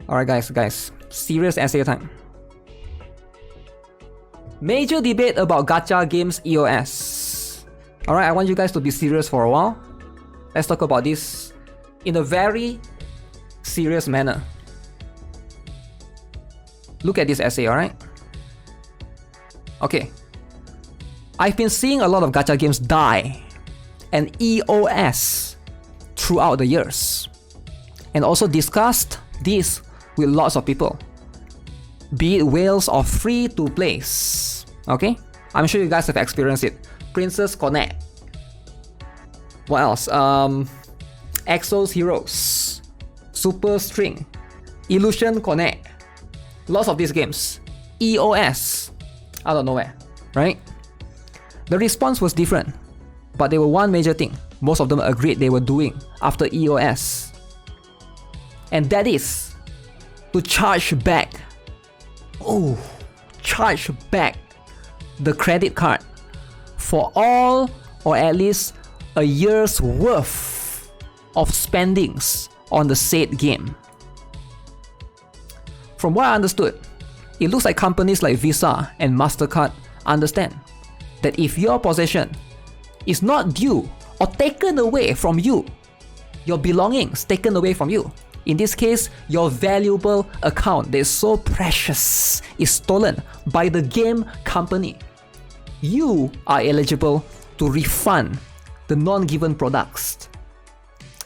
Alright guys, serious essay time. Major debate about gacha games EOS. Alright, I want you guys to be serious for a while. Let's talk about this in a very serious manner. Look at this essay, alright? Okay. I've been seeing a lot of gacha games die and EOS throughout the years, and also discussed this with lots of people, be it whales or free-to-plays. Okay? I'm sure you guys have experienced it. Princess Connect. What else? Exo's Heroes, Super String, Illusion Connect. Lots of these games. EOS. Out of nowhere. Right? The response was different, but there were one major thing most of them agreed they were doing after EOS. And that is to charge back. Oh, charge back the credit card for all or at least a year's worth of spendings on the said game. From what I understood, it looks like companies like Visa and MasterCard understand that if your possession is not due or taken away from you, your belongings taken away from you, in this case, your valuable account that is so precious is stolen by the game company, you are eligible to refund the non-given products.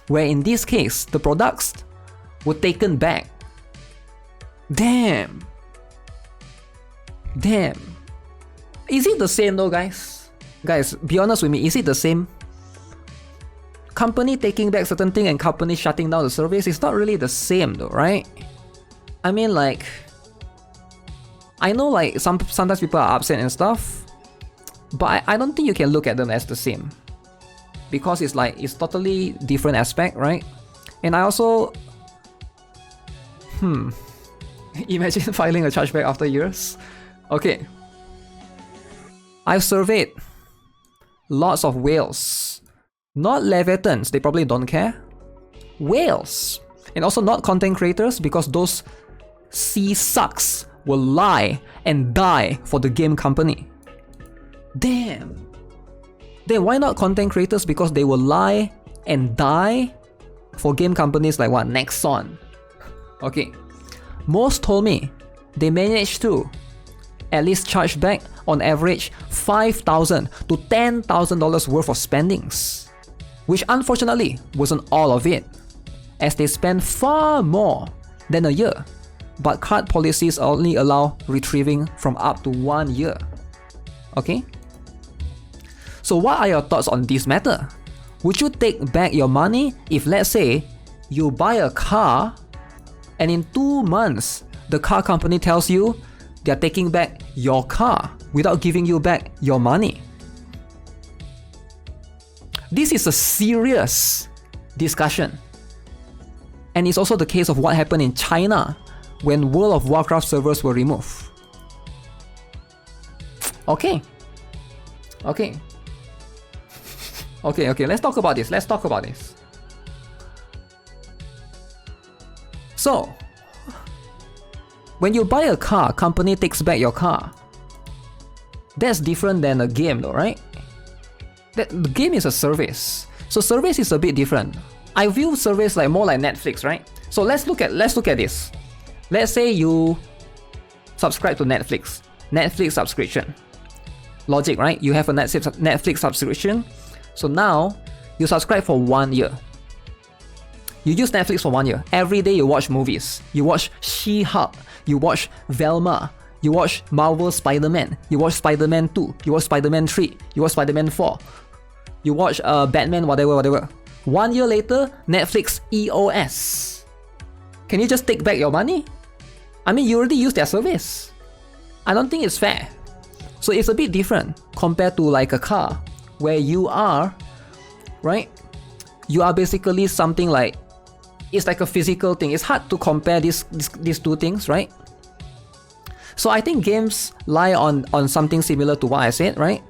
Where in this case, the products were taken back. Damn. Is it the same though, guys? Guys, be honest with me, is it the same? Company taking back certain thing and company shutting down the service is not really the same though, right? I mean, like, I know like sometimes people are upset and stuff, but I don't think you can look at them as the same, because it's like, it's totally different aspect, right? And I also imagine filing a chargeback after years. Okay, I've surveyed lots of whales. Not Leviathans, they probably don't care. Whales. And also not content creators, because those sea sucks will lie and die for the game company. Damn. Then why not content creators? Because they will lie and die for game companies like what? Nexon. Okay. Most told me they managed to at least charge back on average $5,000 to $10,000 worth of spendings, which unfortunately wasn't all of it, as they spend far more than a year, but card policies only allow retrieving from up to 1 year. Okay? So what are your thoughts on this matter? Would you take back your money if, let's say, you buy a car and in 2 months the car company tells you they're taking back your car without giving you back your money? This is a serious discussion. And it's also the case of what happened in China when World of Warcraft servers were removed. Okay, let's talk about this. So, when you buy a car, company takes back your car. That's different than a game though, right? The game is a service. So service is a bit different. I view service like more like Netflix, right? So let's look at this. Let's say you subscribe to Netflix subscription. Logic, right? You have a Netflix subscription. So now you subscribe for 1 year. You use Netflix for 1 year. Every day you watch movies. You watch She-Hulk. You watch Velma. You watch Marvel Spider-Man. You watch Spider-Man 2. You watch Spider-Man 3. You watch Spider-Man 4. You watch Batman, whatever. 1 year later, Netflix EOS. Can you just take back your money? I mean, you already used their service. I don't think it's fair. So it's a bit different compared to like a car, where you are, right? You are basically something like, it's like a physical thing. It's hard to compare these two things, right? So I think games lie on something similar to what I said, right?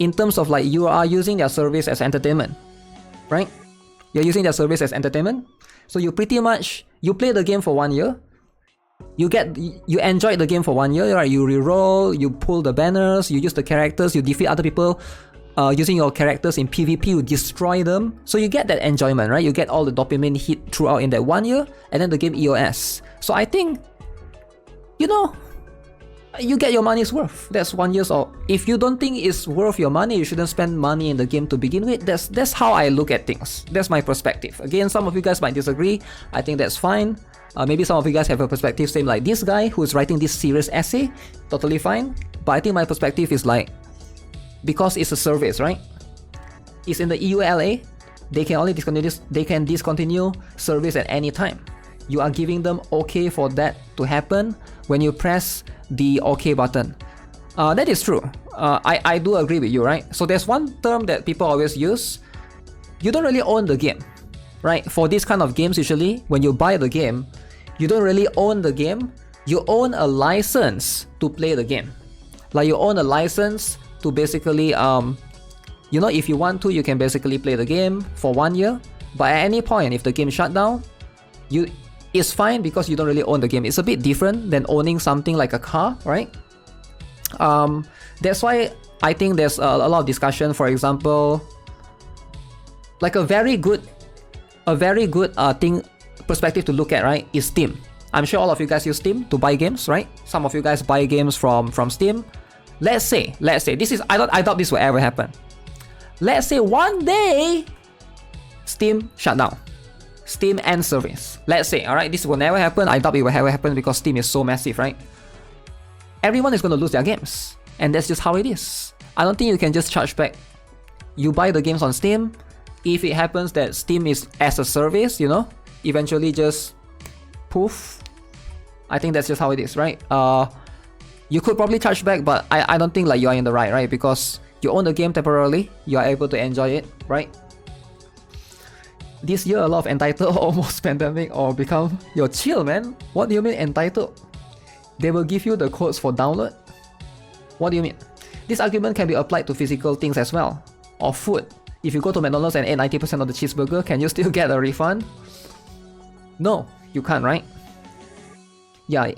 In terms of like, you are using their service as entertainment, right? You're using their service as entertainment. So you pretty much, you play the game for 1 year, You enjoy the game for 1 year, right? You reroll, you pull the banners, you use the characters, you defeat other people using your characters in PvP, you destroy them. So you get that enjoyment, right? You get all the dopamine hit throughout in that 1 year, and then the game EOS. So I think, you know, you get your money's worth. That's 1 year's old. If you don't think it's worth your money, you shouldn't spend money in the game to begin with. That's how I look at things. That's my perspective. Again, some of you guys might disagree. I think that's fine. Maybe some of you guys have a perspective same like this guy who's writing this serious essay. Totally fine. But I think my perspective is like, because it's a service, right? It's in the EULA. They can only discontinue service at any time. You are giving them okay for that to happen when you press the OK button. That is true. I do agree with you, right? So there's one term that people always use. You don't really own the game, right? For this kind of games, usually when you buy the game, you don't really own the game. You own a license to play the game. Like you own a license to basically, you know, if you want to, you can basically play the game for 1 year. But at any point, if the game shut down, it's fine because you don't really own the game. It's a bit different than owning something like a car, right? That's why I think there's a lot of discussion. For example, like a very good perspective to look at, right, is Steam. I'm sure all of you guys use Steam to buy games, right? Some of you guys buy games from Steam. Let's say this is, I doubt this will ever happen. Let's say one day Steam shut down. Steam ends service. Let's say, alright, this will never happen. I doubt it will ever happen because Steam is so massive, right? Everyone is going to lose their games. And that's just how it is. I don't think you can just charge back. You buy the games on Steam. If it happens that Steam is as a service, you know, eventually just poof. I think that's just how it is, right? You could probably charge back, but I don't think like you are in the right? Because you own the game temporarily. You are able to enjoy it, right? This year, a lot of entitled almost pandemic or become yo chill, man. What do you mean entitled? They will give you the codes for download. What do you mean? This argument can be applied to physical things as well, or food. If you go to McDonald's and eat 90% of the cheeseburger, can you still get a refund? No, you can't, right? Yeah.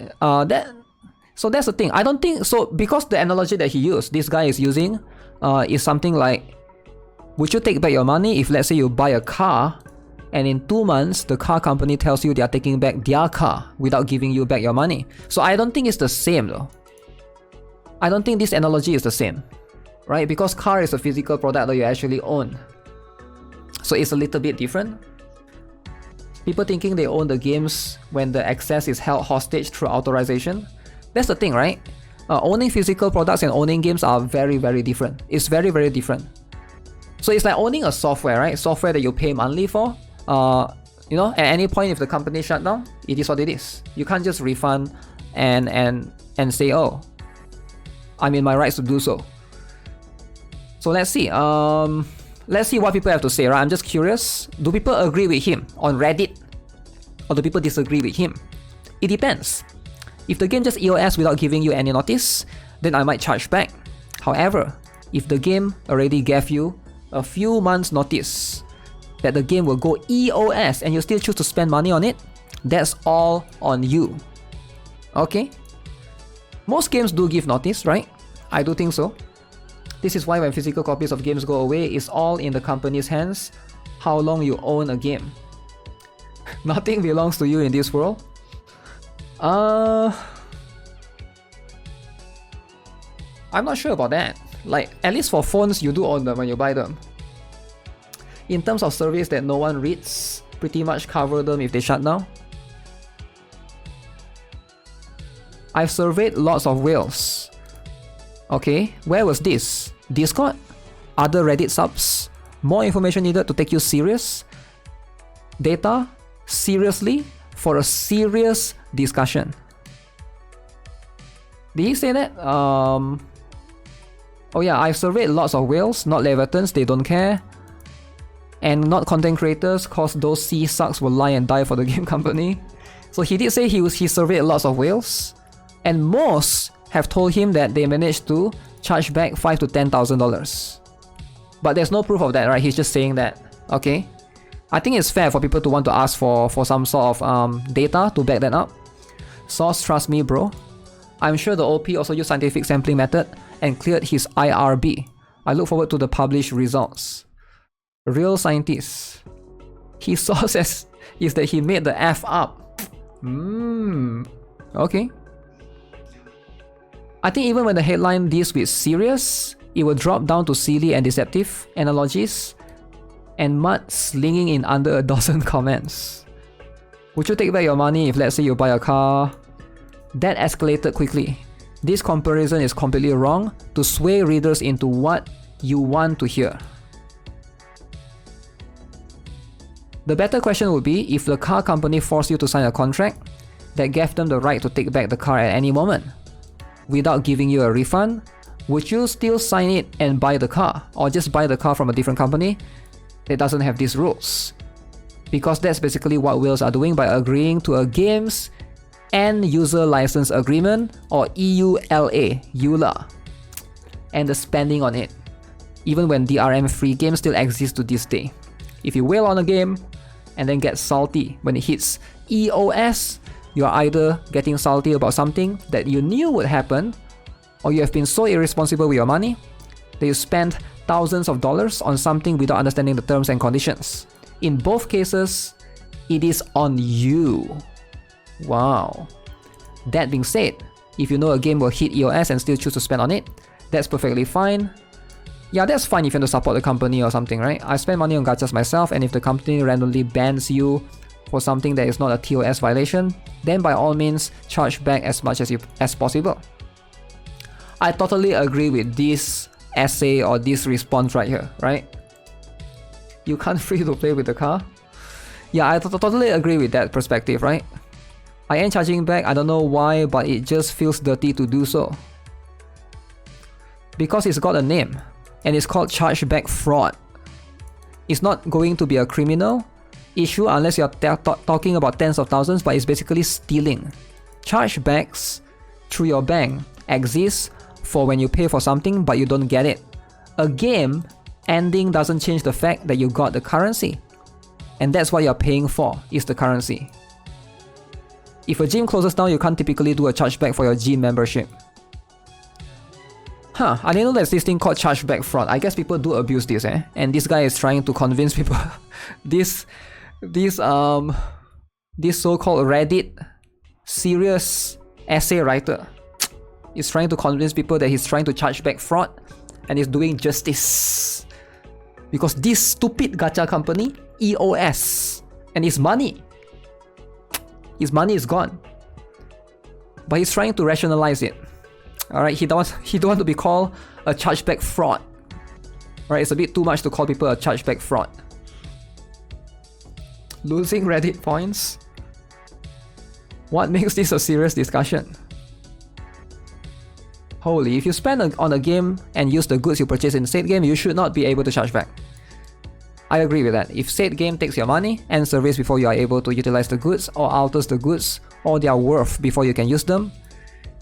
So that's the thing. I don't think so, because the analogy that he used, this guy is using, is something like, would you take back your money if let's say you buy a car and in 2 months the car company tells you they are taking back their car without giving you back your money? So I don't think it's the same though. I don't think this analogy is the same, right? Because car is a physical product that you actually own. So it's a little bit different. People thinking they own the games when the access is held hostage through authorization. That's the thing, right? Owning physical products and owning games are very, very different. It's very, very different. So it's like owning a software, right? Software that you pay monthly for. You know, at any point if the company shut down, it is what it is. You can't just refund and say, oh, I'm in my rights to do so. So let's see. Let's see what people have to say, right? I'm just curious. Do people agree with him on Reddit? Or do people disagree with him? It depends. If the game just EOS without giving you any notice, then I might charge back. However, if the game already gave you a few months notice that the game will go EOS and you still choose to spend money on it, that's all on you. Okay? Most games do give notice, right? I do think so. This is why when physical copies of games go away, it's all in the company's hands how long you own a game. Nothing belongs to you in this world. I'm not sure about that. Like, at least for phones, you do own them when you buy them. In terms of surveys that no one reads, pretty much cover them if they shut down. I've surveyed lots of whales. Okay, where was this? Discord? Other Reddit subs? More information needed to take you serious? Data? Seriously? For a serious discussion. Did he say that? Oh yeah, I've surveyed lots of whales, not leviathans, they don't care. And not content creators, cause those sea sucks will lie and die for the game company. So he did say he surveyed lots of whales, and most have told him that they managed to charge back $5,000 to $10,000. But there's no proof of that, right? He's just saying that. Okay, I think it's fair for people to want to ask for some sort of data to back that up. Source, trust me bro. I'm sure the OP also used scientific sampling method and cleared his IRB. I look forward to the published results. Real scientist. His source is that he made the F up. Okay. I think even when the headline deals with serious, it will drop down to silly and deceptive analogies and mud slinging in under a dozen comments. Would you take back your money if, let's say, you buy a car? That escalated quickly. This comparison is completely wrong to sway readers into what you want to hear. The better question would be if the car company forced you to sign a contract that gave them the right to take back the car at any moment. Without giving you a refund, would you still sign it and buy the car, or just buy the car from a different company that doesn't have these rules? Because that's basically what whales are doing by agreeing to a games and user license agreement, or EULA, EULA, and the spending on it, even when DRM-free games still exist to this day. If you whale on a game and then get salty when it hits EOS, you are either getting salty about something that you knew would happen, or you have been so irresponsible with your money that you spent thousands of dollars on something without understanding the terms and conditions. In both cases, it is on you. Wow. That being said, if you know a game will hit EOS and still choose to spend on it, that's perfectly fine. Yeah, that's fine if you want to support the company or something, right? I spend money on gachas myself, and if the company randomly bans you for something that is not a TOS violation, then by all means, charge back as much as possible. I totally agree with this essay or this response right here, right? You can't free to play with the car. Yeah, I totally agree with that perspective, right? I am charging back, I don't know why, but it just feels dirty to do so. Because it's got a name, and it's called chargeback fraud. It's not going to be a criminal issue unless you're talking about tens of thousands, but it's basically stealing. Chargebacks through your bank exist for when you pay for something but you don't get it. A game ending doesn't change the fact that you got the currency, and that's what you're paying for, is the currency. If a gym closes down, you can't typically do a chargeback for your gym membership. I didn't know there's this thing called chargeback fraud. I guess people do abuse this, and this guy is trying to convince people. this so-called Reddit serious essay writer is trying to convince people that he's trying to charge back fraud and is doing justice. Because this stupid gacha company, EOS, and his money is gone. But he's trying to rationalize it. Alright, he don't want to be called a chargeback fraud. Right, it's a bit too much to call people a chargeback fraud. Losing Reddit points? What makes this a serious discussion? Holy, if you spend on a game and use the goods you purchase in said game, you should not be able to charge back. I agree with that. If said game takes your money and service before you are able to utilize the goods, or alters the goods or their worth before you can use them,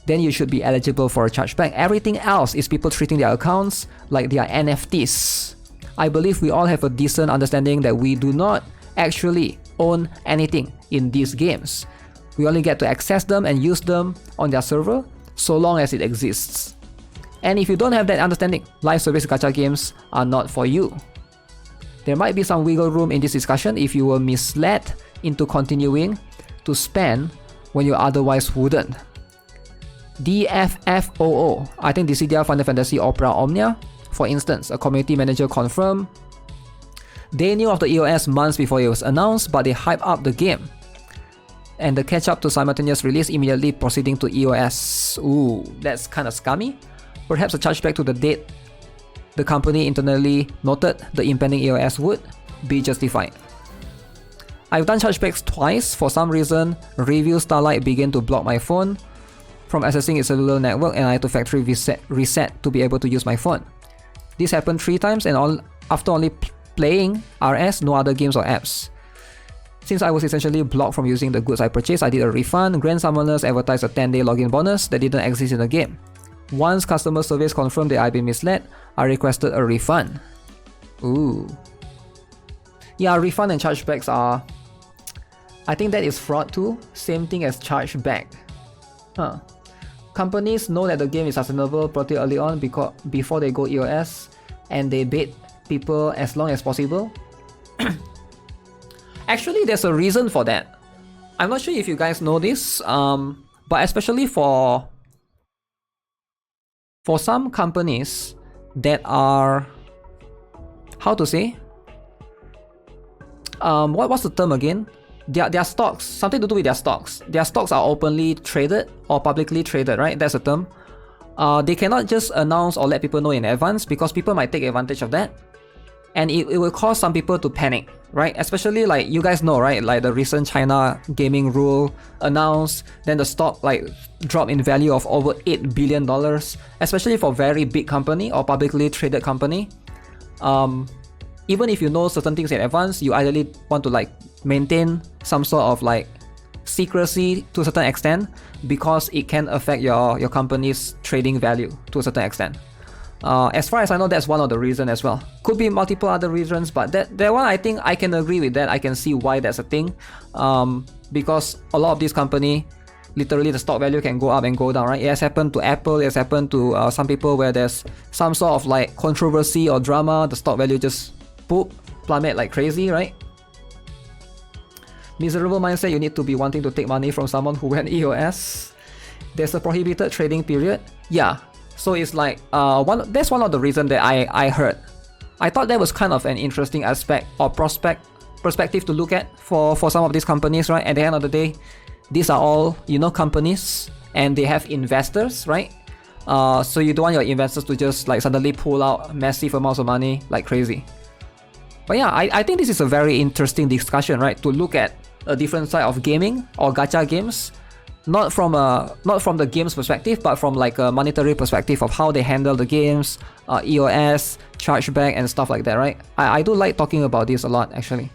then you should be eligible for a chargeback. Everything else is people treating their accounts like they are NFTs. I believe we all have a decent understanding that we do not actually own anything in these games. We only get to access them and use them on their server so long as it exists. And if you don't have that understanding, live service gacha games are not for you. There might be some wiggle room in this discussion if you were misled into continuing to spend when you otherwise wouldn't. DFFOO, I think Dissidia Final Fantasy Opera Omnia, for instance, a community manager confirmed they knew of the EOS months before it was announced, but they hyped up the game and the catch-up to simultaneous release, immediately proceeding to EOS. Ooh, that's kinda scummy. Perhaps a chargeback to the date the company internally noted the impending EOS would be justified. I've done chargebacks twice. For some reason, Review Starlight began to block my phone from accessing its cellular network, and I had to factory reset to be able to use my phone. This happened 3 times, and after only playing RS, no other games or apps. Since I was essentially blocked from using the goods I purchased, I did a refund. Grand Summoners advertised a 10-day login bonus that didn't exist in the game. Once customer service confirmed that I'd been misled, I requested a refund. Ooh. Yeah, refund and chargebacks are... I think that is fraud too. Same thing as chargeback. Huh. Companies know that the game is sustainable pretty early on before they go EOS, and they bait people as long as possible. Actually, there's a reason for that. I'm not sure if you guys know this, but especially for some companies that are, how to say, what's the term again? Their stocks, something to do with their stocks. Their stocks are openly traded or publicly traded, right? That's the term. They cannot just announce or let people know in advance because people might take advantage of that. And it will cause some people to panic, right? Especially like you guys know, right? Like the recent China gaming rule announced, then the stock like dropped in value of over $8 billion, especially for very big company or publicly traded company. Even if you know certain things in advance, you ideally want to like maintain some sort of like secrecy to a certain extent because it can affect your company's trading value to a certain extent. As far as I know, that's one of the reasons as well. Could be multiple other reasons, but that one I think I can agree with that. I can see why that's a thing. Because a lot of these company, literally the stock value can go up and go down, right? It has happened to Apple, it has happened to some people where there's some sort of like controversy or drama, the stock value just plummet like crazy, right? Miserable mindset, you need to be wanting to take money from someone who went EOS. There's a prohibited trading period. Yeah, so it's like that's one of the reasons that I heard. I thought that was kind of an interesting aspect or perspective to look at for some of these companies, right? At the end of the day, these are all, you know, companies and they have investors, right? So you don't want your investors to just like suddenly pull out massive amounts of money like crazy. But yeah, I think this is a very interesting discussion, right? To look at a different side of gaming or gacha games, not from the games perspective, but from like a monetary perspective of how they handle the games, EOS, chargeback, and stuff like that, right? I do like talking about this a lot, actually.